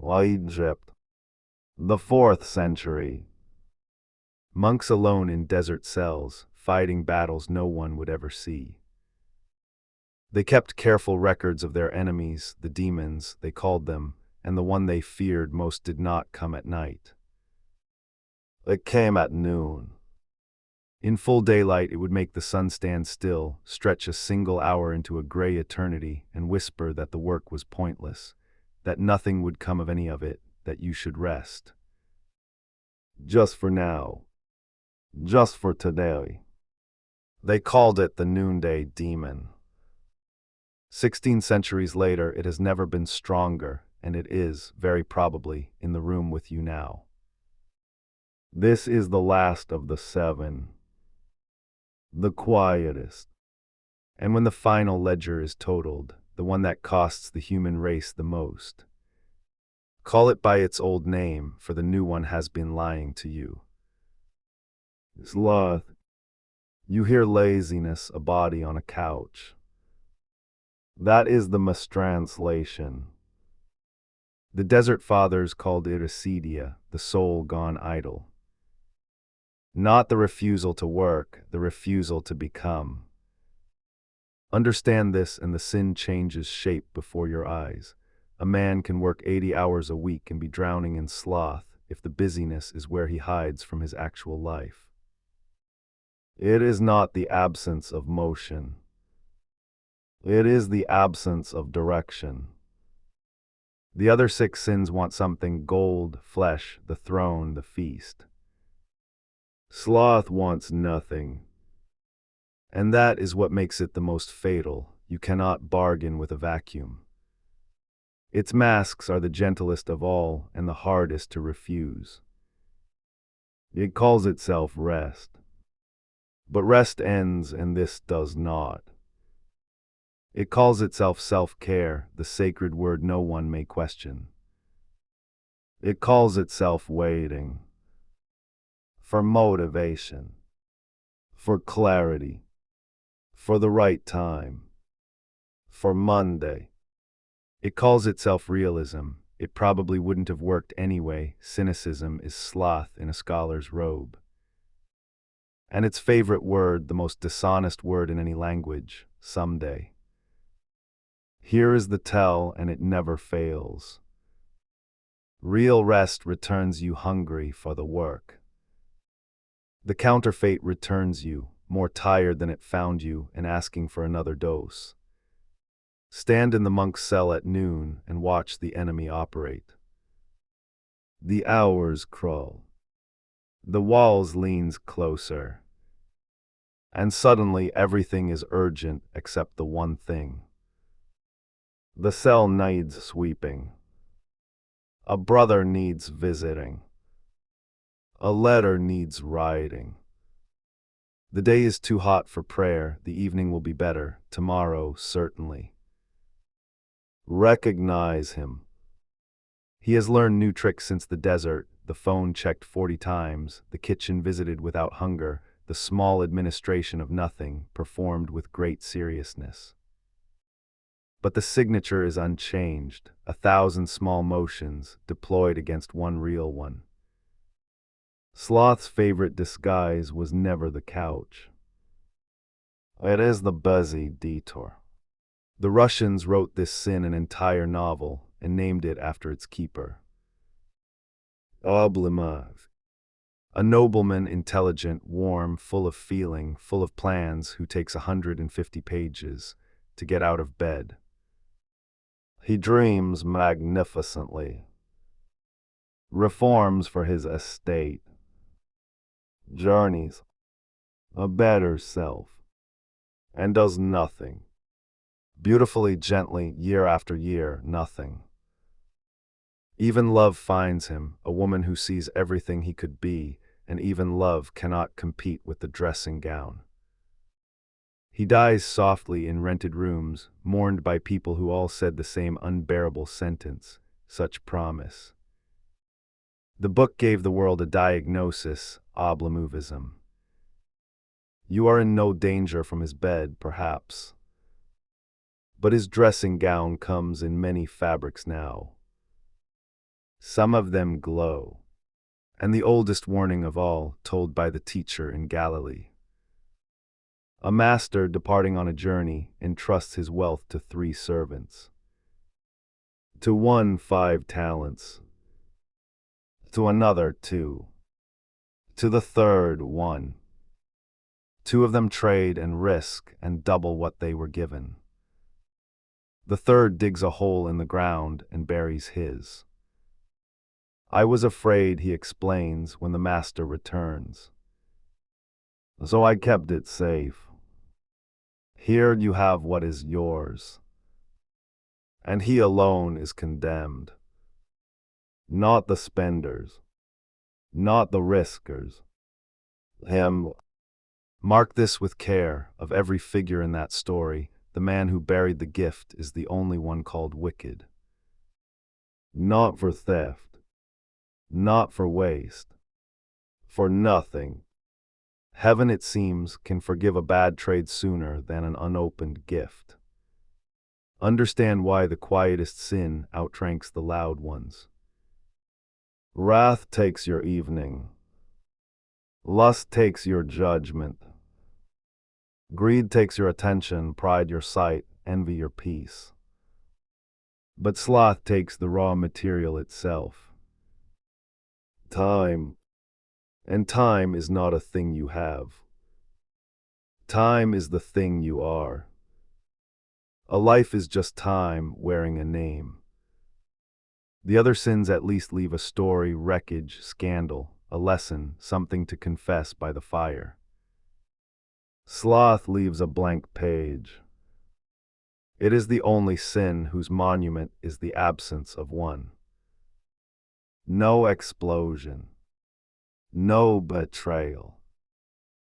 Egypt. The 4th century. Monks alone in desert cells, fighting battles no one would ever see. They kept careful records of their enemies, the demons, they called them, and the one they feared most did not come at night. It came at noon. In full daylight, it would make the sun stand still, stretch a single hour into a gray eternity, and whisper that the work was pointless, that nothing would come of any of it, that you should rest. Just for now. Just for today. They called it the noonday demon. 16 centuries later, it has never been stronger, and it is, very probably, in the room with you now. This is the last of the 7. The quietest. And when the final ledger is totaled, the one that costs the human race the most, call it by its old name, for the new one has been lying to you. Sloth. You hear laziness, a body on a couch. That is the mistranslation. The Desert Fathers called it acedia, the soul gone idle. Not the refusal to work, the refusal to become. Understand this, and the sin changes shape before your eyes. A man can work 80 hours a week and be drowning in sloth if the busyness is where he hides from his actual life. It is not the absence of motion. It is the absence of direction. The other 6 sins want something: gold, flesh, the throne, the feast. Sloth wants nothing. And that is what makes it the most fatal. You cannot bargain with a vacuum. Its masks are the gentlest of all and the hardest to refuse. It calls itself rest. But rest ends, and this does not. It calls itself self-care, the sacred word no one may question. It calls itself waiting. For motivation. For clarity. For the right time. For Monday. It calls itself realism. It probably wouldn't have worked anyway. Cynicism is sloth in a scholar's robe. And its favorite word, the most dishonest word in any language, someday. Here is the tell, and it never fails. Real rest returns you hungry for the work. The counterfeit returns you, more tired than it found you, and asking for another dose. Stand in the monk's cell at noon and watch the enemy operate. The hours crawl. The walls leans closer. And suddenly everything is urgent except the one thing. The cell needs sweeping. A brother needs visiting. A letter needs writing. The day is too hot for prayer, the evening will be better, tomorrow certainly. Recognize him. He has learned new tricks since the desert, the phone checked 40 times, the kitchen visited without hunger, the small administration of nothing performed with great seriousness. But the signature is unchanged, 1,000 small motions deployed against one real one. Sloth's favorite disguise was never the couch. It is the busy detour. The Russians wrote this sin an entire novel and named it after its keeper. Oblomov. A nobleman, intelligent, warm, full of feeling, full of plans, who takes 150 pages to get out of bed. He dreams magnificently. Reforms for his estate. Journeys. A better self. And does nothing. Beautifully, gently, year after year, nothing. Even love finds him, a woman who sees everything he could be, and even love cannot compete with the dressing gown. He dies softly in rented rooms, mourned by people who all said the same unbearable sentence, such promise. The book gave the world a diagnosis, Oblomovism. You are in no danger from his bed, perhaps. But his dressing gown comes in many fabrics now. Some of them glow. And the oldest warning of all, told by the teacher in Galilee. A master departing on a journey entrusts his wealth to 3 servants. To one 5 talents, to another 2, to the third 1. 2 of them trade and risk and double what they were given. The third digs a hole in the ground and buries his. I was afraid, he explains, when the master returns. So I kept it safe. Here you have what is yours. And he alone is condemned. Not the spenders. Not the riskers. Him. Mark this with care. Of every figure in that story, the man who buried the gift is the only one called wicked. Not for theft. Not for waste. For nothing. Heaven, it seems, can forgive a bad trade sooner than an unopened gift. Understand why the quietest sin outranks the loud ones. Wrath takes your evening. Lust takes your judgment. Greed takes your attention, pride your sight, envy your peace. But sloth takes the raw material itself. Time. And time is not a thing you have. Time is the thing you are. A life is just time wearing a name. The other sins at least leave a story, wreckage, scandal, a lesson, something to confess by the fire. Sloth leaves a blank page. It is the only sin whose monument is the absence of one. No explosion. No betrayal.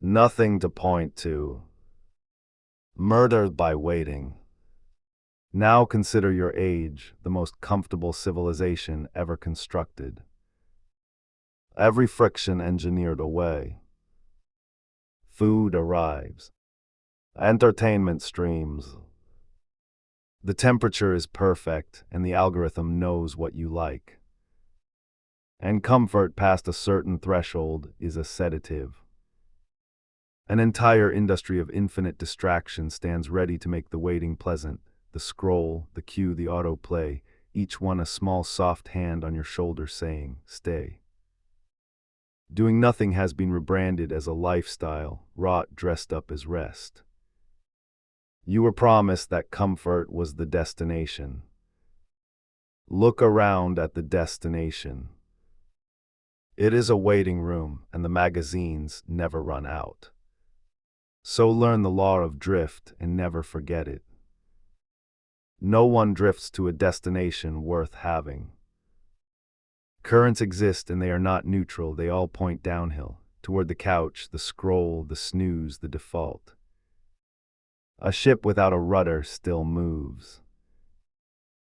Nothing to point to. Murdered by waiting. Now consider your age, the most comfortable civilization ever constructed. Every friction engineered away. Food arrives. Entertainment streams. The temperature is perfect, and the algorithm knows what you like. And comfort past a certain threshold is a sedative. An entire industry of infinite distraction stands ready to make the waiting pleasant. The scroll, the cue, the autoplay, each one a small soft hand on your shoulder saying, stay. Doing nothing has been rebranded as a lifestyle, rot dressed up as rest. You were promised that comfort was the destination. Look around at the destination. It is a waiting room, and the magazines never run out. So learn the law of drift and never forget it. No one drifts to a destination worth having. Currents exist and they are not neutral, they all point downhill, toward the couch, the scroll, the snooze, the default. A ship without a rudder still moves.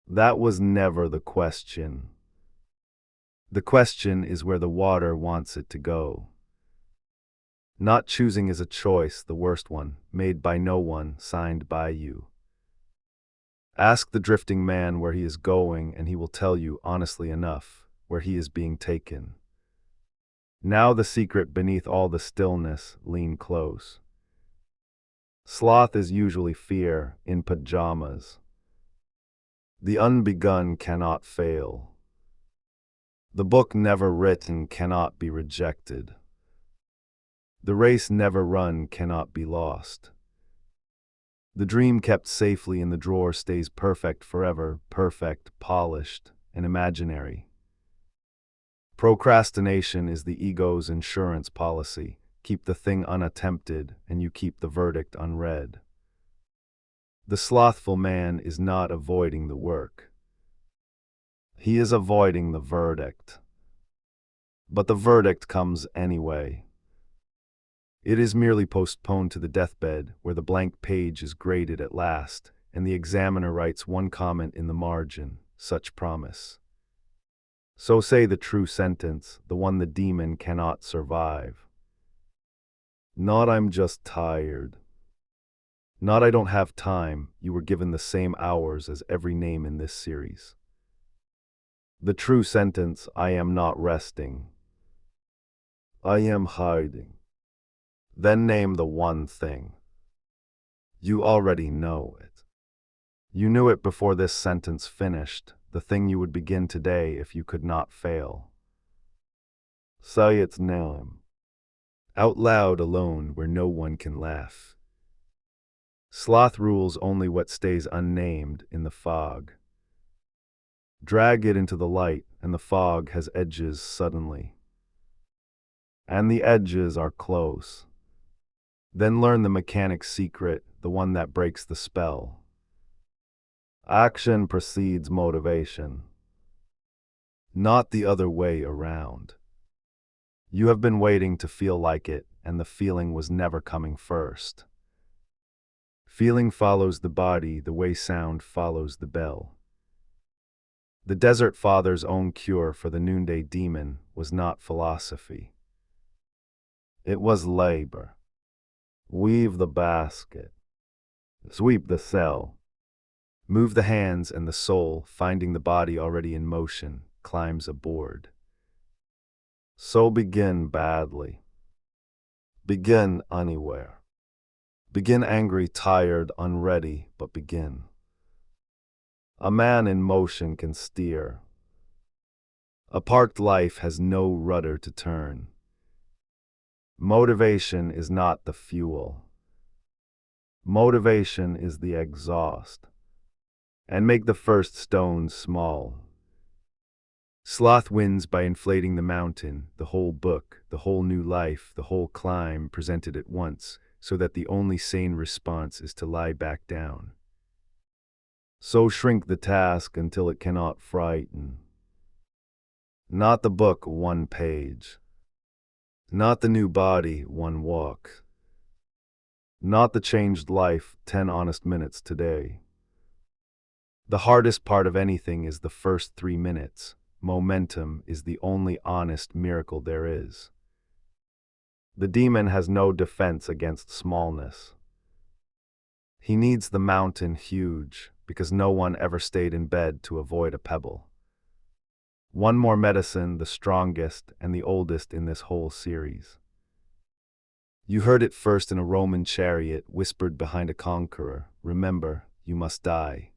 That was never the question. The question is where the water wants it to go. Not choosing is a choice, the worst one, made by no one, signed by you. Ask the drifting man where he is going, and he will tell you, honestly enough, where he is being taken. Now the secret beneath all the stillness, lean close. Sloth is usually fear in pajamas. The unbegun cannot fail. The book never written cannot be rejected. The race never run cannot be lost. The dream kept safely in the drawer stays perfect forever, perfect, polished, and imaginary. Procrastination is the ego's insurance policy. Keep the thing unattempted, and you keep the verdict unread. The slothful man is not avoiding the work. He is avoiding the verdict. But the verdict comes anyway. It is merely postponed to the deathbed, where the blank page is graded at last, and the examiner writes one comment in the margin, such promise. So say the true sentence, the one the demon cannot survive. Not I'm just tired. Not I don't have time, you were given the same hours as every name in this series. The true sentence, I am not resting. I am hiding. Then name the one thing. You already know it. You knew it before this sentence finished, the thing you would begin today if you could not fail. Say its name. Out loud alone where no one can laugh. Sloth rules only what stays unnamed in the fog. Drag it into the light, and the fog has edges suddenly. And the edges are close. Then learn the mechanic's secret, the one that breaks the spell. Action precedes motivation, not the other way around. You have been waiting to feel like it, and the feeling was never coming first. Feeling follows the body the way sound follows the bell. The Desert Father's own cure for the noonday demon was not philosophy. It was labor. Weave the basket. Sweep the cell. Move the hands, and the soul, finding the body already in motion, climbs aboard. So begin badly. Begin anywhere. Begin angry, tired, unready, but begin. A man in motion can steer. A parked life has no rudder to turn. Motivation is not the fuel. Motivation is the exhaust. And make the first stone small. Sloth wins by inflating the mountain, the whole book, the whole new life, the whole climb presented at once, so that the only sane response is to lie back down. So shrink the task until it cannot frighten. Not the book, one page. Not the new body, one walk. Not the changed life, 10 honest minutes today. The hardest part of anything is the first 3 minutes. Momentum is the only honest miracle there is. The demon has no defense against smallness. He needs the mountain huge, because no one ever stayed in bed to avoid a pebble. One more medicine, the strongest and the oldest in this whole series. You heard it first in a Roman chariot, whispered behind a conqueror. Remember, you must die.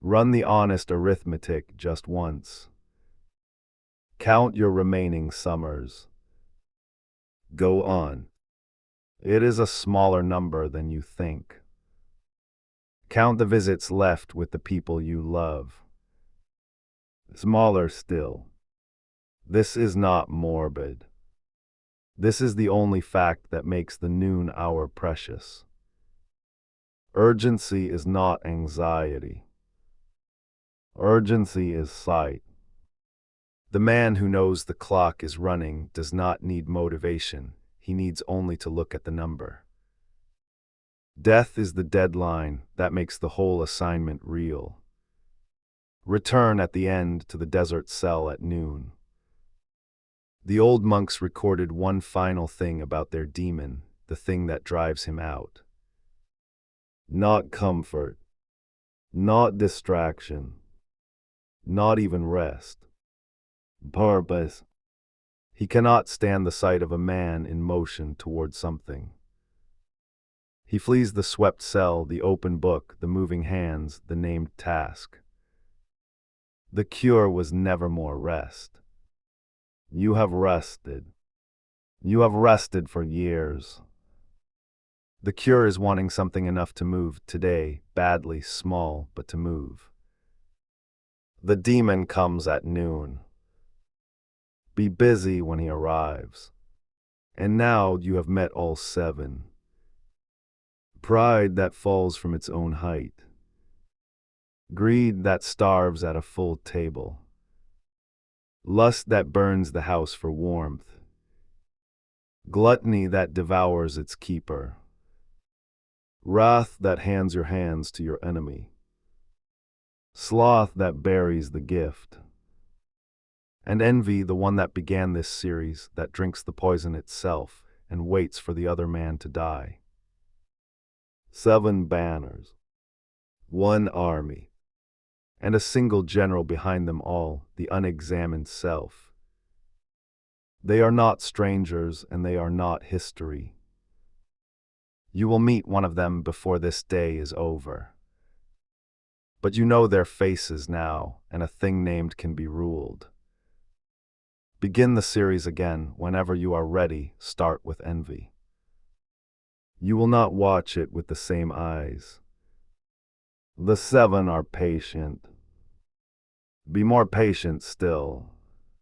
Run the honest arithmetic just once. Count your remaining summers. Go on. It is a smaller number than you think. Count the visits left with the people you love. Smaller still. This is not morbid. This is the only fact that makes the noon hour precious. Urgency is not anxiety. Urgency is sight. The man who knows the clock is running does not need motivation. He needs only to look at the number. Death is the deadline that makes the whole assignment real. Return at the end to the desert cell at noon. The old monks recorded one final thing about their demon, the thing that drives him out. Not comfort. Not distraction. Not even rest. Purpose. He cannot stand the sight of a man in motion toward something. He flees the swept cell, the open book, the moving hands, the named task. The cure was never more rest. You have rested. You have rested for years. The cure is wanting something enough to move today, badly, small, but to move. The demon comes at noon. Be busy when he arrives. And now you have met all 7. Pride that falls from its own height. Greed that starves at a full table. Lust that burns the house for warmth. Gluttony that devours its keeper. Wrath that hands your hands to your enemy. Sloth that buries the gift. And envy, the one that began this series, that drinks the poison itself and waits for the other man to die. 7 banners. 1 army. and a single general behind them all, the unexamined self. They are not strangers, and they are not history. You will meet one of them before this day is over. But you know their faces now, and a thing named can be ruled. Begin the series again whenever you are ready. Start with envy. You will not watch it with the same eyes. The 7 are patient. Be more patient still.